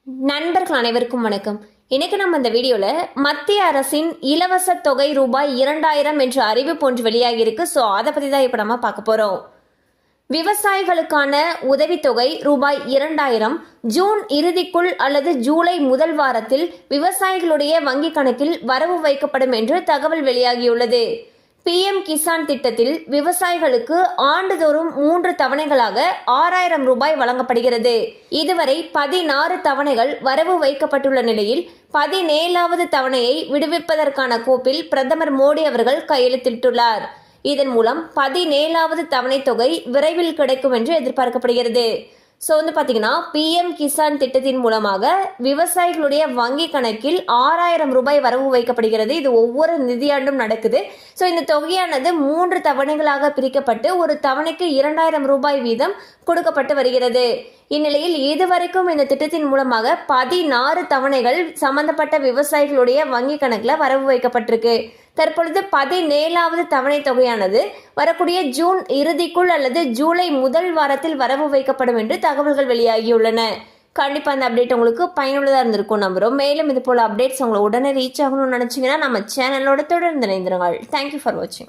நண்பர்கள் அனைவருக்கும் வணக்கம். இன்னைக்கு நம்ம இந்த வீடியோல மத்திய அரசின் இலவச தொகை ரூபாய் 2000 என்ற அறிவிப்பு ஒன்று வெளியாகி இருக்கு. ஸோ அதை பத்தி தான் இப்ப நம்ம பார்க்க போறோம். விவசாயிகளுக்கான உதவித்தொகை ரூபாய் 2000 ஜூன் இறுதிக்குள் அல்லது ஜூலை முதல் வாரத்தில் விவசாயிகளுடைய வங்கி கணக்கில் வரவு வைக்கப்படும் என்று தகவல் வெளியாகியுள்ளது. PM கிசான் திட்டத்தில் விவசாயிகளுக்கு ஆண்டுதோறும் 3 தவணைகளாக 6000 ரூபாய் வழங்கப்படுகிறது. இதுவரை 16 தவணைகள் வரவு வைக்கப்பட்டுள்ள நிலையில் 17வது தவணையை விடுவிப்பதற்கான கோப்பில் பிரதமர் மோடி அவர்கள் கையெழுத்திட்டுள்ளார். இதன் மூலம் 17வது தவணை தொகை விரைவில் கிடைக்கும் என்று எதிர்பார்க்கப்படுகிறது. ஸோ பார்த்தீங்கன்னா PM கிசான் திட்டத்தின் மூலமாக விவசாயிகளுடைய வங்கி கணக்கில் 6000 ரூபாய் வரவு வைக்கப்படுகிறது. இது ஒவ்வொரு நிதியாண்டும் நடக்குது. ஸோ இந்த தொகையானது 3 தவணைகளாக பிரிக்கப்பட்டு ஒரு தவணைக்கு 2000 ரூபாய் வீதம் கொடுக்கப்பட்டு வருகிறது. இந்நிலையில் இதுவரைக்கும் இந்த திட்டத்தின் மூலமாக 16 தவணைகள் சம்பந்தப்பட்ட விவசாயிகளுடைய வங்கி கணக்கில் வரவு வைக்கப்பட்டிருக்கு. தற்பொழுது 17வது தவணை தொகையானது வரக்கூடிய ஜூன் இறுதிக்குள் அல்லது ஜூலை முதல் வாரத்தில் வரவு வைக்கப்படும் என்று தகவல்கள் வெளியாகியுள்ளன. கண்டிப்பா அந்த அப்டேட் உங்களுக்கு பயனுள்ளதா இருந்திருக்கும் நம்புறோம். மேலும் இது போல அப்டேட்ஸ் உங்களை உடனே ரீச் ஆகணும்னு நினைச்சீங்கன்னா நம்ம சேனலோட தொடர்ந்து இணைந்திருங்கள். தேங்க்யூ ஃபார் வாட்சிங்.